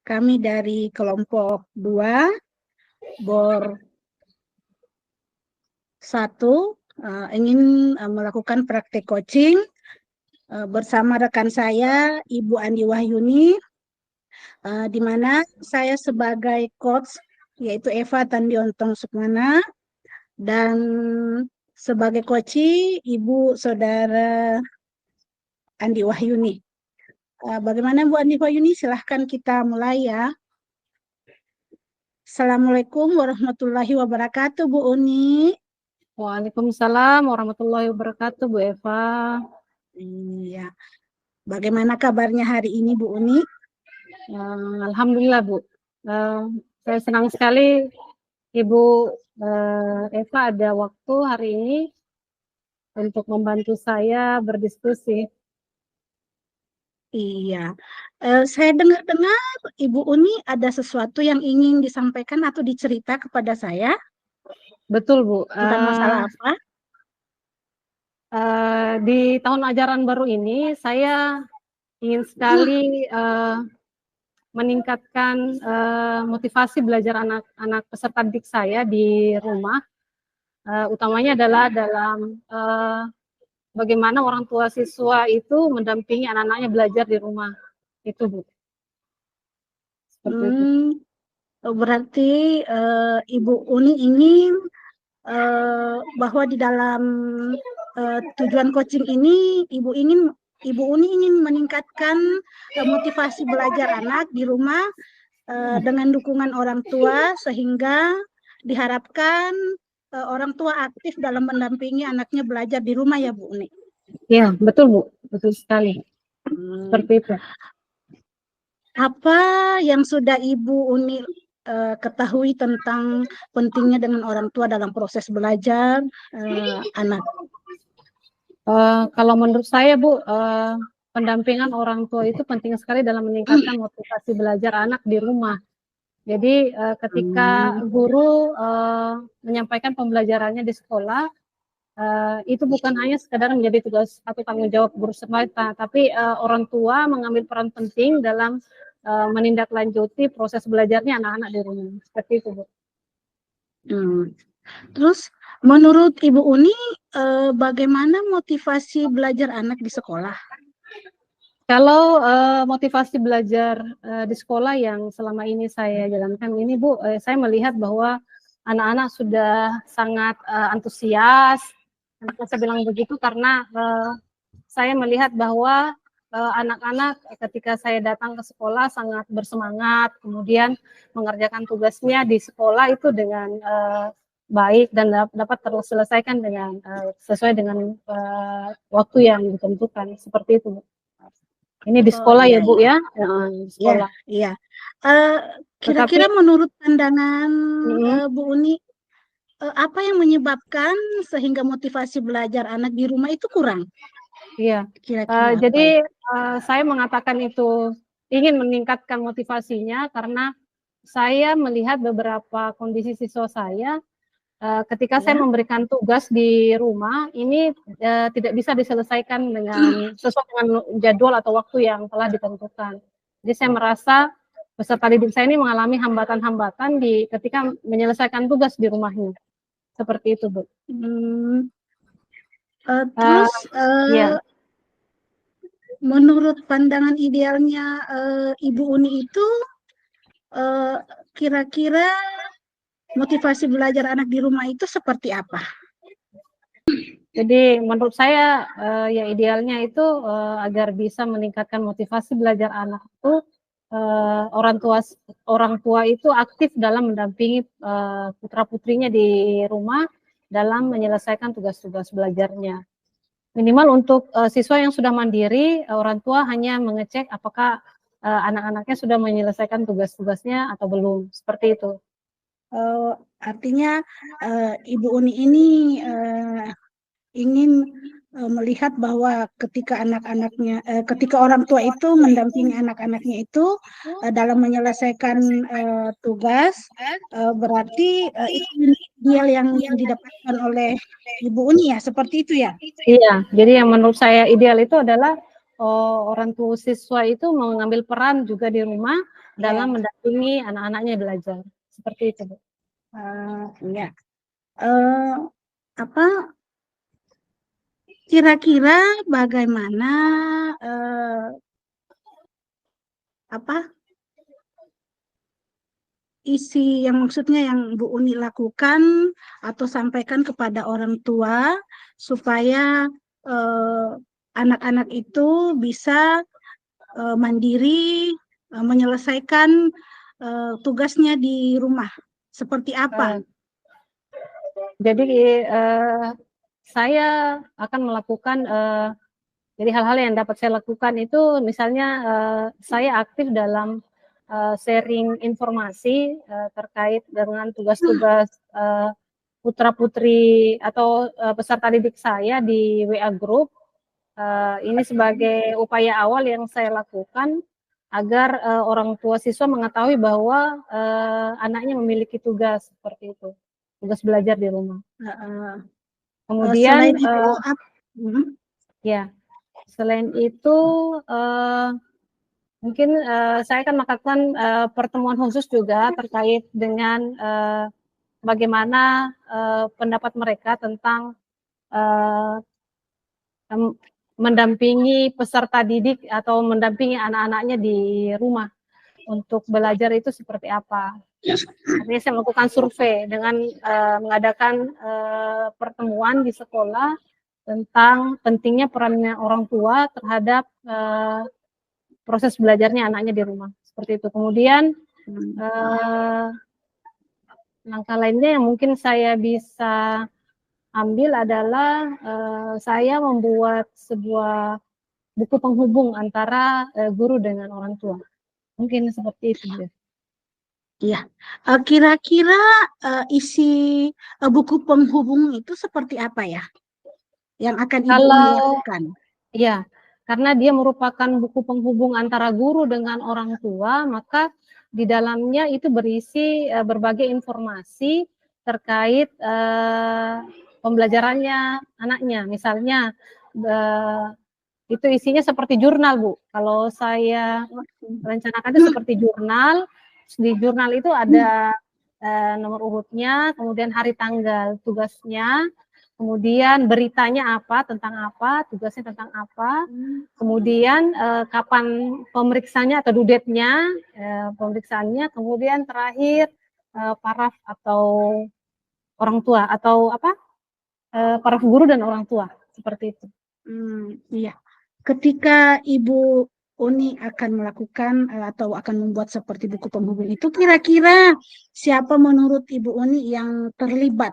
Kami dari kelompok 2, BOR 1, ingin melakukan praktek coaching bersama rekan saya, Ibu Andi Wahyuni, di mana saya sebagai coach, yaitu Eva Tandiontong Sukmana, dan sebagai coachee Ibu Saudara Andi Wahyuni. Bagaimana Bu Andi Wahyuni? Silahkan kita mulai ya. Assalamualaikum warahmatullahi wabarakatuh Bu Uni. Waalaikumsalam warahmatullahi wabarakatuh Bu Eva. Iya. Bagaimana kabarnya hari ini Bu Uni? Alhamdulillah Bu. Saya senang sekali Ibu Eva ada waktu hari ini untuk membantu saya berdiskusi. Iya, saya dengar-dengar Ibu Uni ada sesuatu yang ingin disampaikan atau dicerita kepada saya. Betul Bu. Tentang masalah apa? Di tahun ajaran baru ini saya ingin sekali meningkatkan motivasi belajar anak-anak peserta didik saya di rumah. Utamanya adalah dalam bagaimana orang tua siswa itu mendampingi anak-anaknya belajar di rumah. Itu Bu. Seperti itu. Berarti Ibu Uni ingin bahwa di dalam tujuan coaching ini Ibu Uni ingin meningkatkan motivasi belajar anak di rumah dengan dukungan orang tua, sehingga diharapkan orang tua aktif dalam mendampingi anaknya belajar di rumah ya Bu Uni. Iya, betul Bu, betul sekali. Seperti itu. Apa yang sudah Ibu Uni ketahui tentang pentingnya dengan orang tua dalam proses belajar anak? Kalau menurut saya Bu, pendampingan orang tua itu penting sekali dalam meningkatkan motivasi belajar anak di rumah. Jadi ketika guru menyampaikan pembelajarannya di sekolah, itu bukan hanya sekadar menjadi tugas atau tanggung jawab guru semata, tapi orang tua mengambil peran penting dalam menindaklanjuti proses belajarnya anak-anak di rumah. Seperti itu Bu. Terus menurut Ibu Uni bagaimana motivasi belajar anak di sekolah? Kalau motivasi belajar di sekolah yang selama ini saya jalankan ini Bu, saya melihat bahwa anak-anak sudah sangat antusias. Kenapa saya bilang begitu? Karena saya melihat bahwa anak-anak ketika saya datang ke sekolah sangat bersemangat, kemudian mengerjakan tugasnya di sekolah itu dengan baik dan dapat terselesaikan dengan sesuai dengan waktu yang ditentukan. Seperti itu Bu. Ini di sekolah ya Bu ya? Di sekolah. Iya. Kira-kira menurut pandangan Bu Uni, apa yang menyebabkan sehingga motivasi belajar anak di rumah itu kurang? Iya. Jadi saya mengatakan itu ingin meningkatkan motivasinya karena saya melihat beberapa kondisi siswa saya ketika saya memberikan tugas di rumah ini tidak bisa diselesaikan dengan sesuai dengan jadwal atau waktu yang telah ditentukan. Jadi saya merasa peserta didik saya ini mengalami hambatan-hambatan ketika menyelesaikan tugas di rumahnya. Seperti itu Bu. Terus menurut pandangan idealnya Ibu Uni itu kira-kira motivasi belajar anak di rumah itu seperti apa? Jadi menurut saya ya idealnya itu agar bisa meningkatkan motivasi belajar anak itu orang tua itu aktif dalam mendampingi putra putrinya di rumah dalam menyelesaikan tugas-tugas belajarnya. Minimal untuk siswa yang sudah mandiri, orang tua hanya mengecek apakah anak-anaknya sudah menyelesaikan tugas-tugasnya atau belum, seperti itu. Artinya Ibu Uni ini ingin melihat bahwa ketika ketika orang tua itu mendampingi anak-anaknya itu dalam menyelesaikan tugas, berarti itu ideal yang didapatkan oleh Ibu Uni ya, seperti itu ya? Iya, jadi yang menurut saya ideal itu adalah orang tua siswa itu mengambil peran juga di rumah dalam mendampingi anak-anaknya belajar. Seperti itu, Bu. Ya. Apa kira-kira bagaimana apa isi yang maksudnya yang Bu Uni lakukan atau sampaikan kepada orang tua supaya anak-anak itu bisa mandiri menyelesaikan tugasnya di rumah. Seperti apa? Jadi saya akan melakukan jadi hal-hal yang dapat saya lakukan itu misalnya saya aktif dalam sharing informasi terkait dengan tugas-tugas putra-putri atau peserta didik saya di WA Group. Ini sebagai upaya awal yang saya lakukan agar orang tua siswa mengetahui bahwa anaknya memiliki tugas seperti itu, tugas belajar di rumah. Kemudian selain itu, ya, selain itu mungkin saya akan melakukan pertemuan khusus juga terkait dengan bagaimana pendapat mereka tentang mendampingi peserta didik atau mendampingi anak-anaknya di rumah untuk belajar itu seperti apa. Artinya saya melakukan survei dengan mengadakan pertemuan di sekolah tentang pentingnya perannya orang tua terhadap proses belajarnya anaknya di rumah. Seperti itu. Kemudian langkah lainnya yang mungkin saya bisa ambil adalah saya membuat sebuah buku penghubung antara guru dengan orang tua. Mungkin seperti itu. Iya. Kira-kira isi buku penghubung itu seperti apa ya? Yang akan Ibu lakukan? Ya, karena dia merupakan buku penghubung antara guru dengan orang tua, maka di dalamnya itu berisi berbagai informasi terkait pembelajarannya anaknya. Misalnya itu isinya seperti jurnal, Bu. Kalau saya rencanakan itu seperti jurnal. Di jurnal itu ada nomor urutnya, kemudian hari tanggal tugasnya, kemudian beritanya apa, tentang apa, tugasnya tentang apa, kemudian kapan pemeriksaannya atau due date-nya, pemeriksaannya, kemudian terakhir paraf atau orang tua atau apa, paraf guru dan orang tua, seperti itu. Iya. Ketika Ibu Uni akan melakukan atau akan membuat seperti buku penghubung itu, kira-kira siapa menurut Ibu Uni yang terlibat?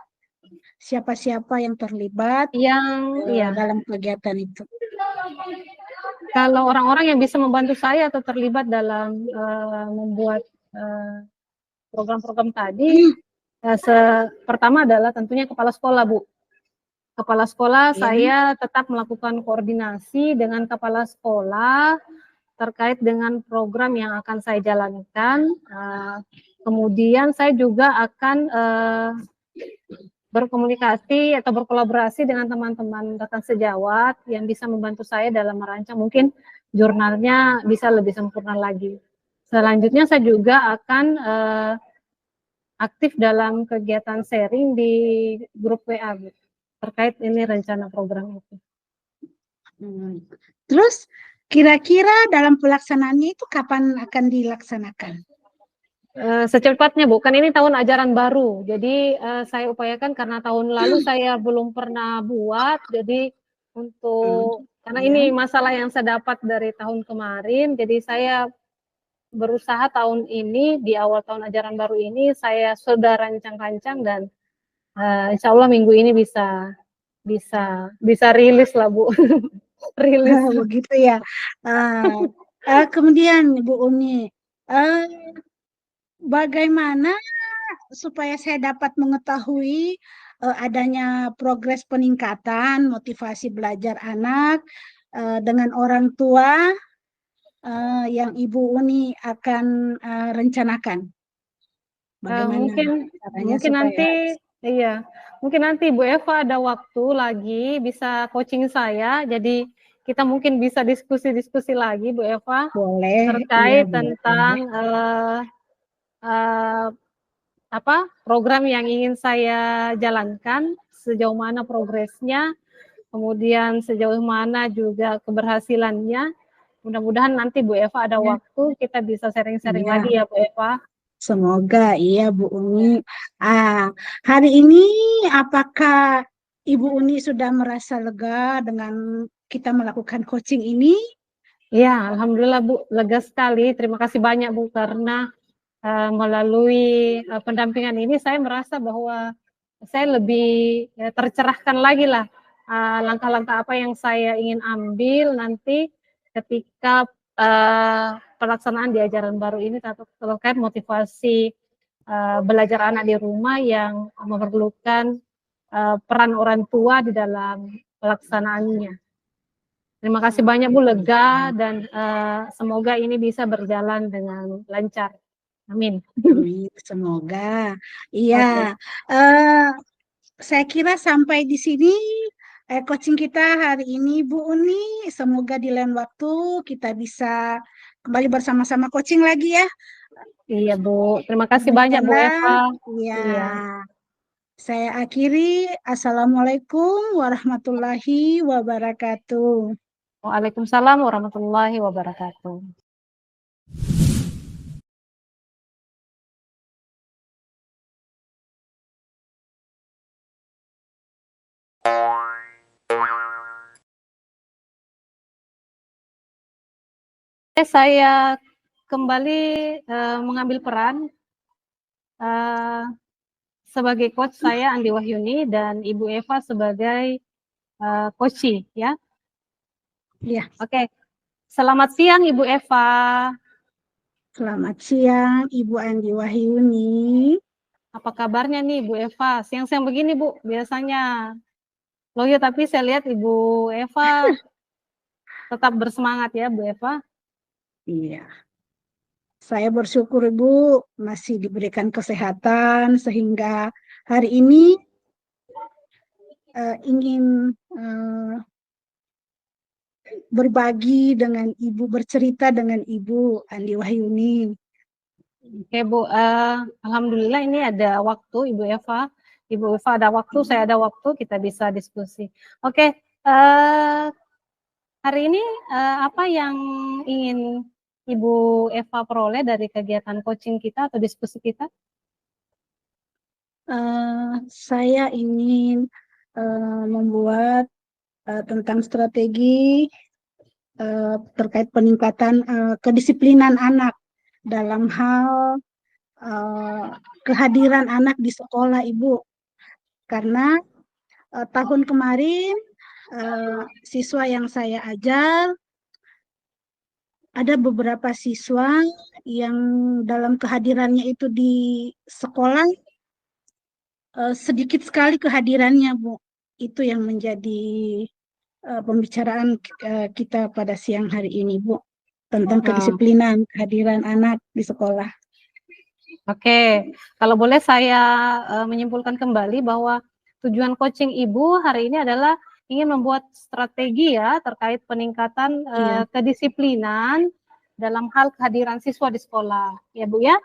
Siapa-siapa yang terlibat dalam kegiatan itu? Kalau orang-orang yang bisa membantu saya atau terlibat dalam membuat program-program tadi, pertama adalah tentunya kepala sekolah, Bu. Kepala sekolah saya tetap melakukan koordinasi dengan kepala sekolah terkait dengan program yang akan saya jalankan. Kemudian saya juga akan berkomunikasi atau berkolaborasi dengan teman-teman rekan sejawat yang bisa membantu saya dalam merancang mungkin jurnalnya bisa lebih sempurna lagi. Selanjutnya saya juga akan aktif dalam kegiatan sharing di grup WA terkait ini rencana program itu. Terus kira-kira dalam pelaksanaannya itu kapan akan dilaksanakan? Secepatnya, Bu. Kan ini tahun ajaran baru. Jadi saya upayakan karena tahun lalu saya belum pernah buat. Jadi karena ini masalah yang saya dapat dari tahun kemarin, jadi saya berusaha tahun ini di awal tahun ajaran baru ini saya sudah rancang-rancang dan insya Allah minggu ini bisa rilis lah, Bu. Rilis. Begitu ya. Kemudian Bu Uni, bagaimana supaya saya dapat mengetahui adanya progres peningkatan motivasi belajar anak dengan orang tua yang Ibu Uni akan rencanakan? Bagaimana mungkin nanti Bu Eva ada waktu lagi bisa coaching saya. Jadi kita mungkin bisa diskusi-diskusi lagi, Bu Eva, Boleh, iya terkait boleh. tentang program yang ingin saya jalankan, sejauh mana progresnya, kemudian sejauh mana juga keberhasilannya. Mudah-mudahan nanti Bu Eva ada Ya, waktu kita bisa sharing-sharing iya. lagi ya Bu Eva. Semoga iya Bu Uni. Ya. Hari ini apakah Ibu Uni sudah merasa lega dengan kita melakukan coaching ini? Iya, alhamdulillah Bu, lega sekali. Terima kasih banyak Bu karena melalui pendampingan ini saya merasa bahwa saya lebih tercerahkan lagi lah langkah-langkah apa yang saya ingin ambil nanti ketika pelaksanaan di ajaran baru ini terkait motivasi belajar anak di rumah yang memerlukan peran orang tua di dalam pelaksanaannya. Terima kasih banyak Bu, lega dan semoga ini bisa berjalan dengan lancar. Amin. Amin, semoga. Iya, Oke. eh, saya kira sampai di sini coaching kita hari ini Bu Uni. Semoga di lain waktu kita bisa kembali bersama-sama coaching lagi ya. Iya Bu, terima kasih banyak Bu Demikianlah, Eva. ya. Iya. Saya akhiri. Assalamualaikum warahmatullahi wabarakatuh. Waalaikumsalam warahmatullahi wabarakatuh. Saya kembali mengambil peran sebagai coach, saya Andi Wahyuni dan Ibu Eva sebagai coach ya. Ya, Oke. Selamat siang Ibu Eva. selamat siang Ibu Andi Wahyuni. Apa kabarnya nih Bu Eva? Siang-siang begini Bu, biasanya loh ya, tapi saya lihat Ibu Eva tetap bersemangat ya Bu Eva. Iya, saya bersyukur Ibu masih diberikan kesehatan sehingga hari ini ingin berbagi dengan Ibu, bercerita dengan Ibu Andi Wahyuni. Oke Bu, alhamdulillah ini ada waktu Ibu Eva. Ibu Eva ada waktu, saya ada waktu, kita bisa diskusi. Oke, hari ini apa yang ingin Ibu Eva peroleh dari kegiatan coaching kita atau diskusi kita? Saya ingin membuat tentang strategi terkait peningkatan kedisiplinan anak dalam hal kehadiran anak di sekolah, Ibu. Karena tahun kemarin siswa yang saya ajar ada beberapa siswa yang dalam kehadirannya itu di sekolah sedikit sekali kehadirannya, Bu. Itu yang menjadi pembicaraan kita pada siang hari ini, Bu, tentang kedisiplinan kehadiran anak di sekolah. Oke, kalau boleh saya menyimpulkan kembali bahwa tujuan coaching Ibu hari ini adalah ingin membuat strategi ya terkait peningkatan kedisiplinan dalam hal kehadiran siswa di sekolah, ya Bu ya.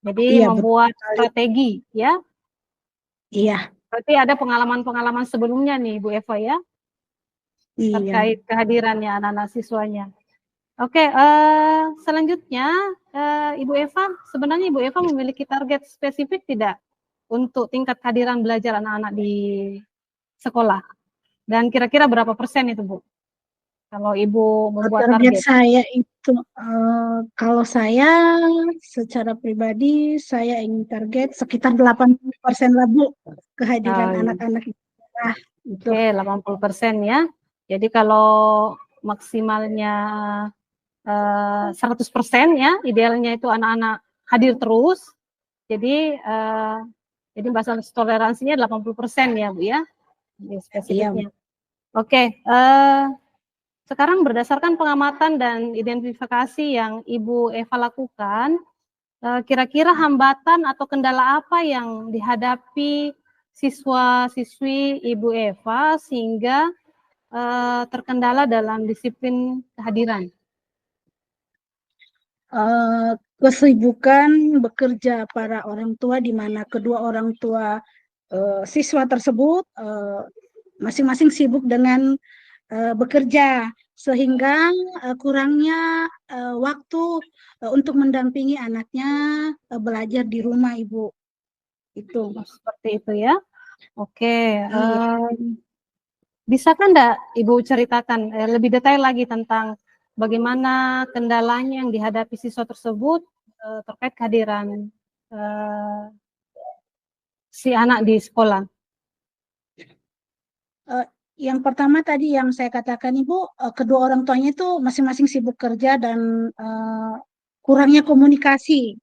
Jadi Iya, membuat betul. strategi ya. Iya. Berarti ada pengalaman-pengalaman sebelumnya nih Bu Eva ya, terkait kehadirannya anak-anak siswanya. Oke, selanjutnya Ibu Eva, sebenarnya Ibu Eva memiliki target spesifik tidak untuk tingkat kehadiran belajar anak-anak di sekolah? Dan kira-kira berapa persen itu Bu? Kalau Ibu membuat target? Saya itu, kalau saya secara pribadi, saya ingin target sekitar 80% lah Bu, kehadiran anak-anak di sekolah. Oke, 80% ya. Jadi kalau maksimalnya 100% ya, idealnya itu anak-anak hadir terus. Jadi basis toleransinya 80% ya Bu ya, spesifiknya. Oke, sekarang berdasarkan pengamatan dan identifikasi yang Ibu Eva lakukan, kira-kira hambatan atau kendala apa yang dihadapi siswa-siswi Ibu Eva sehingga terkendala dalam disiplin kehadiran? Kesibukan bekerja para orang tua, di mana kedua orang tua siswa tersebut masing-masing sibuk dengan bekerja, sehingga kurangnya waktu untuk mendampingi anaknya belajar di rumah, Ibu. Itu. Seperti itu ya. Oke. Iya. Bisakah enggak Ibu ceritakan lebih detail lagi tentang bagaimana kendalanya yang dihadapi siswa tersebut terkait kehadiran si anak di sekolah? Yang pertama tadi yang saya katakan, Ibu, kedua orang tuanya itu masing-masing sibuk kerja dan kurangnya komunikasi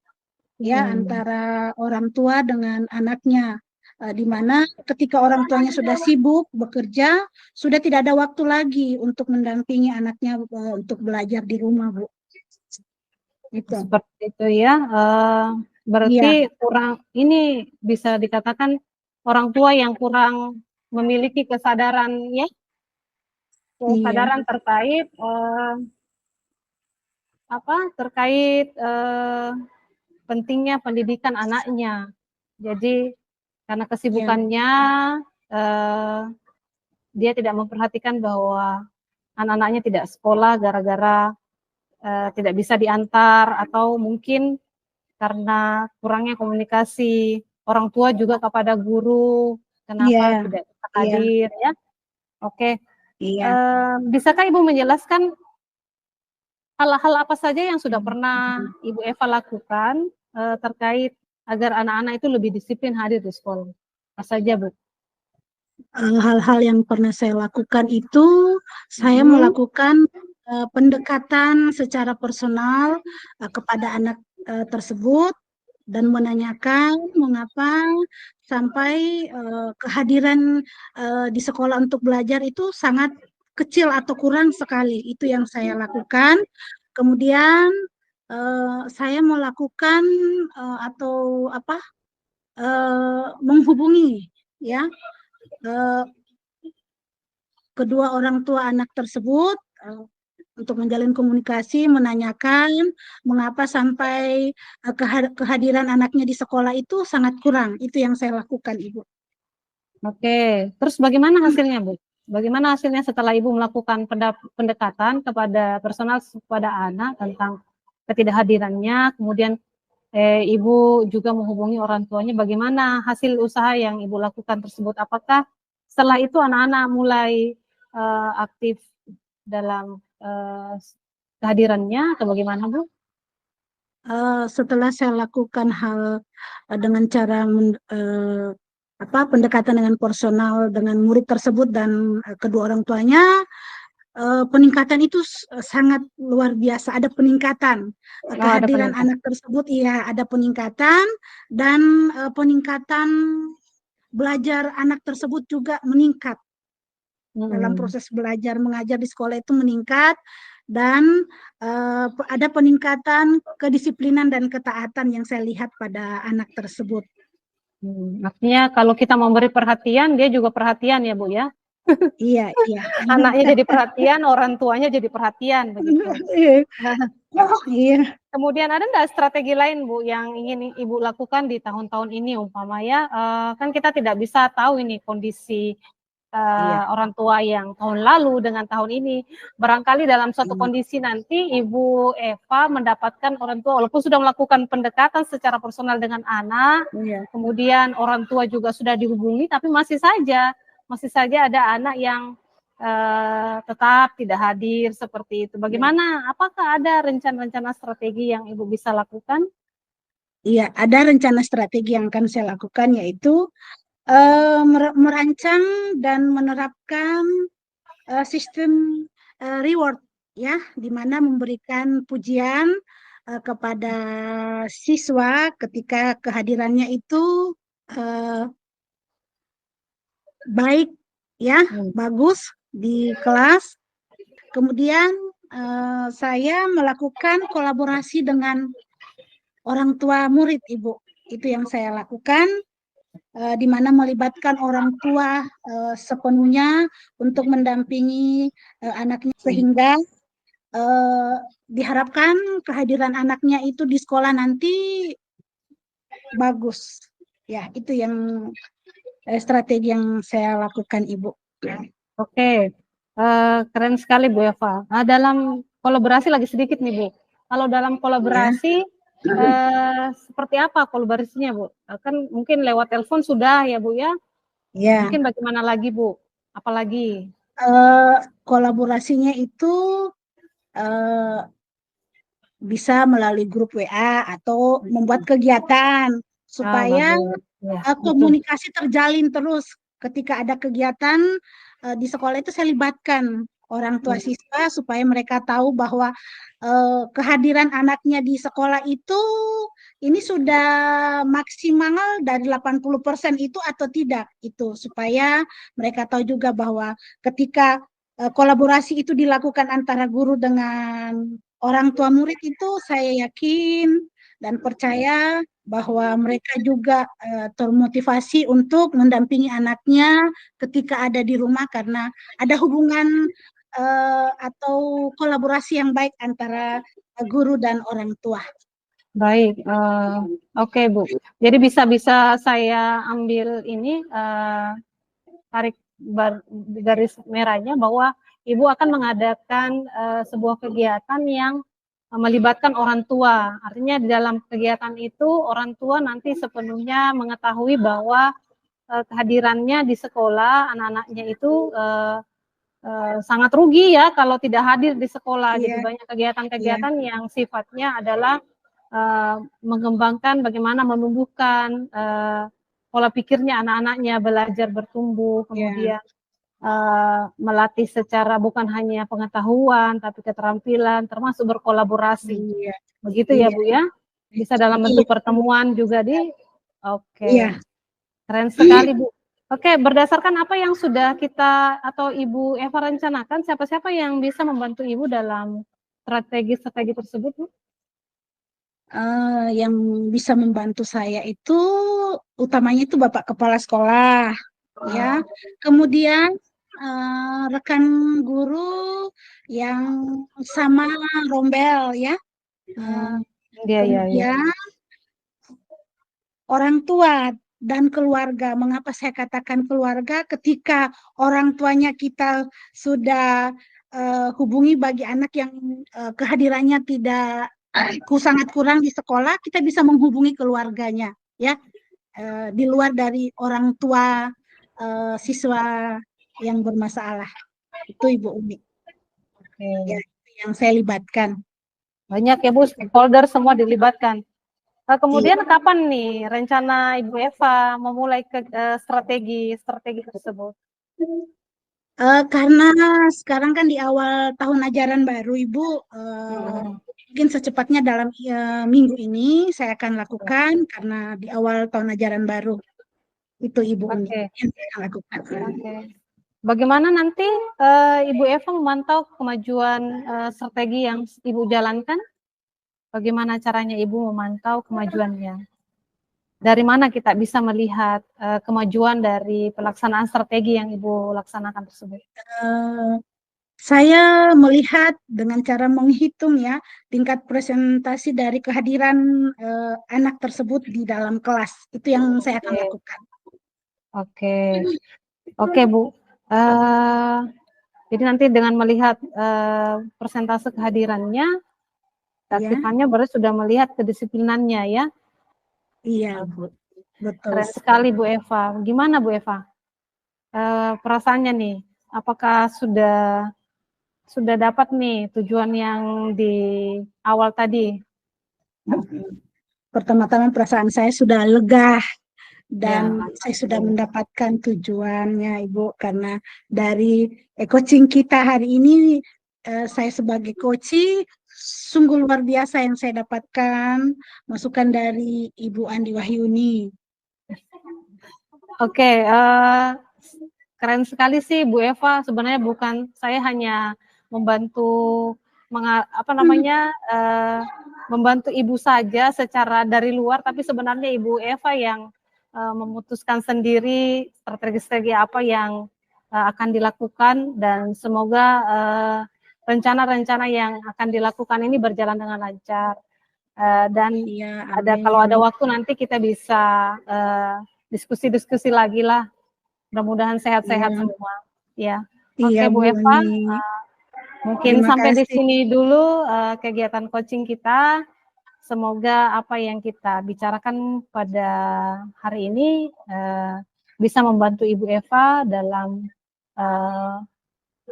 ya antara orang tua dengan anaknya. Di mana ketika orang tuanya sudah sibuk bekerja, sudah tidak ada waktu lagi untuk mendampingi anaknya untuk belajar di rumah, Bu. Itu. Seperti itu ya. Berarti kurang, ini bisa dikatakan orang tua yang kurang memiliki kesadaran ya, kesadaran terkait terkait pentingnya pendidikan anaknya. Jadi karena kesibukannya dia tidak memperhatikan bahwa anak-anaknya tidak sekolah gara-gara tidak bisa diantar, atau mungkin karena kurangnya komunikasi orang tua juga kepada guru, kenapa tidak bisa hadir ya. Oke. Bisakah Ibu menjelaskan hal-hal apa saja yang sudah pernah Ibu Eva lakukan terkait agar anak-anak itu lebih disiplin hadir di sekolah? Apa saja, Bu? Hal-hal yang pernah saya lakukan itu, saya melakukan pendekatan secara personal kepada anak tersebut dan menanyakan mengapa sampai kehadiran di sekolah untuk belajar itu sangat kecil atau kurang sekali. Itu yang saya lakukan. Kemudian saya melakukan atau menghubungi ya kedua orang tua anak tersebut untuk menjalin komunikasi, menanyakan mengapa sampai kehadiran anaknya di sekolah itu sangat kurang. Itu yang saya lakukan, Ibu. Oke, terus bagaimana hasilnya, Bu? Bagaimana hasilnya setelah Ibu melakukan pendekatan kepada personal, kepada anak tentang ketidakhadirannya, kemudian Ibu juga menghubungi orang tuanya, bagaimana hasil usaha yang Ibu lakukan tersebut? Apakah setelah itu anak-anak mulai aktif dalam kehadirannya atau bagaimana, Bu? Setelah saya lakukan hal dengan cara pendekatan dengan personal dengan murid tersebut dan kedua orang tuanya, peningkatan itu sangat luar biasa. Ada peningkatan kehadiran anak tersebut, iya ada peningkatan, dan peningkatan belajar anak tersebut juga meningkat. Dalam proses belajar mengajar di sekolah itu meningkat, dan ada peningkatan kedisiplinan dan ketaatan yang saya lihat pada anak tersebut. Artinya kalau kita memberi perhatian, dia juga perhatian ya, Bu ya? Iya. Anaknya jadi perhatian, orang tuanya jadi perhatian begitu. Iya. Kemudian ada nggak strategi lain, Bu, yang ingin Ibu lakukan di tahun-tahun ini umpama ya? Kan kita tidak bisa tahu ini kondisi orang tua yang tahun lalu dengan tahun ini. Barangkali dalam suatu kondisi nanti Ibu Eva mendapatkan orang tua walaupun sudah melakukan pendekatan secara personal dengan anak, kemudian orang tua juga sudah dihubungi, tapi masih saja ada anak yang tetap tidak hadir seperti itu. Bagaimana? Apakah ada rencana-rencana strategi yang Ibu bisa lakukan? Iya, ada rencana strategi yang akan saya lakukan, yaitu merancang dan menerapkan sistem reward ya, di mana memberikan pujian kepada siswa ketika kehadirannya itu baik ya, bagus di kelas. Kemudian saya melakukan kolaborasi dengan orang tua murid, Ibu. Itu yang saya lakukan. di mana melibatkan orang tua sepenuhnya untuk mendampingi anaknya, sehingga diharapkan kehadiran anaknya itu di sekolah nanti bagus. Ya, itu yang strategi yang saya lakukan, Ibu. Oke, keren sekali Bu Eva. Dalam kolaborasi lagi sedikit nih Bu. Kalau dalam kolaborasi seperti apa kolaborasinya Bu? Kan mungkin lewat telepon sudah ya Bu ya. Ya, Mungkin bagaimana lagi Bu? Apalagi? kolaborasinya itu bisa melalui grup WA atau membuat kegiatan supaya Bagus. Ya, betul. komunikasi terjalin terus. Ketika ada kegiatan di sekolah itu saya libatkan orang tua siswa supaya mereka tahu bahwa kehadiran anaknya di sekolah itu ini sudah maksimal dari 80% itu atau tidak, itu supaya mereka tahu juga bahwa ketika kolaborasi itu dilakukan antara guru dengan orang tua murid, itu saya yakin dan percaya bahwa mereka juga termotivasi untuk mendampingi anaknya ketika ada di rumah, karena ada hubungan atau kolaborasi yang baik antara guru dan orang tua. Baik, oke Bu. Jadi bisa saya ambil ini tarik garis merahnya bahwa Ibu akan mengadakan sebuah kegiatan yang melibatkan orang tua. Artinya di dalam kegiatan itu orang tua nanti sepenuhnya mengetahui bahwa kehadirannya di sekolah anak-anaknya itu sangat rugi ya kalau tidak hadir di sekolah. Jadi banyak kegiatan-kegiatan yang sifatnya adalah mengembangkan bagaimana menumbuhkan pola pikirnya anak-anaknya, belajar bertumbuh, kemudian melatih secara bukan hanya pengetahuan tapi keterampilan, termasuk berkolaborasi. Begitu ya Bu ya? Bisa dalam bentuk pertemuan juga di. Oke. Keren sekali Bu. Oke, berdasarkan apa yang sudah kita atau Ibu Eva rencanakan, siapa-siapa yang bisa membantu Ibu dalam strategi-strategi tersebut Bu? Yang bisa membantu saya itu utamanya itu Bapak Kepala Sekolah, ya. Kemudian rekan guru yang sama rombel, ya. Kemudian orang tua dan keluarga. Mengapa saya katakan keluarga? Ketika orang tuanya kita sudah hubungi bagi anak yang kehadirannya tidak sangat kurang di sekolah, kita bisa menghubungi keluarganya, ya, di luar dari orang tua siswa yang bermasalah. Itu Ibu Umi. Ya, yang saya libatkan. Banyak ya Bu, stakeholder semua dilibatkan. Kemudian kapan nih rencana Ibu Eva memulai strategi tersebut? Karena sekarang kan di awal tahun ajaran baru, Ibu, mungkin secepatnya dalam minggu ini saya akan lakukan, karena di awal tahun ajaran baru itu Ibu Umi yang saya lakukan. Bagaimana nanti Ibu Eva memantau kemajuan strategi yang Ibu jalankan? Bagaimana caranya Ibu memantau kemajuannya? Dari mana kita bisa melihat kemajuan dari pelaksanaan strategi yang Ibu laksanakan tersebut? Saya melihat dengan cara menghitung ya tingkat presentasi dari kehadiran anak tersebut di dalam kelas. Itu yang saya akan lakukan. Oke Bu. Jadi nanti dengan melihat persentase kehadirannya, keaktifannya berarti sudah melihat kedisiplinannya ya. Iya Bu, betul. Keren sekali Bu Eva. Gimana Bu Eva? Perasaannya nih, apakah sudah dapat nih tujuan yang di awal tadi? Pertama-tama perasaan saya sudah lega dan saya sudah mendapatkan tujuannya Ibu, karena dari coaching kita hari ini saya sebagai coach sungguh luar biasa yang saya dapatkan masukan dari Ibu Andi Wahyuni. Oke, keren sekali sih Bu Eva. Sebenarnya bukan saya hanya membantu membantu Ibu saja secara dari luar, tapi sebenarnya Ibu Eva yang memutuskan sendiri strategi-strategi apa yang akan dilakukan, dan semoga rencana-rencana yang akan dilakukan ini berjalan dengan lancar. Dan Iya, kalau ada amin. waktu nanti kita bisa diskusi-diskusi lagi lah. Mudah-mudahan sehat-sehat Iya. semua. Ya. Iya, Oke, Bu Bu Eva. Uni. Mungkin Terima sampai di kasih. sini dulu kegiatan coaching kita. Semoga apa yang kita bicarakan pada hari ini bisa membantu Ibu Eva dalam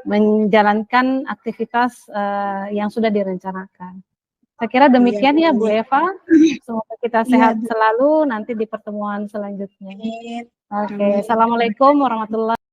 menjalankan aktivitas yang sudah direncanakan. Saya kira Iya, demikian Bu ya Bu Uni. Eva. Semoga kita Iya, sehat Bu. selalu nanti di pertemuan selanjutnya. Amin. Oke, Amin. Assalamualaikum warahmatullahi wabarakatuh.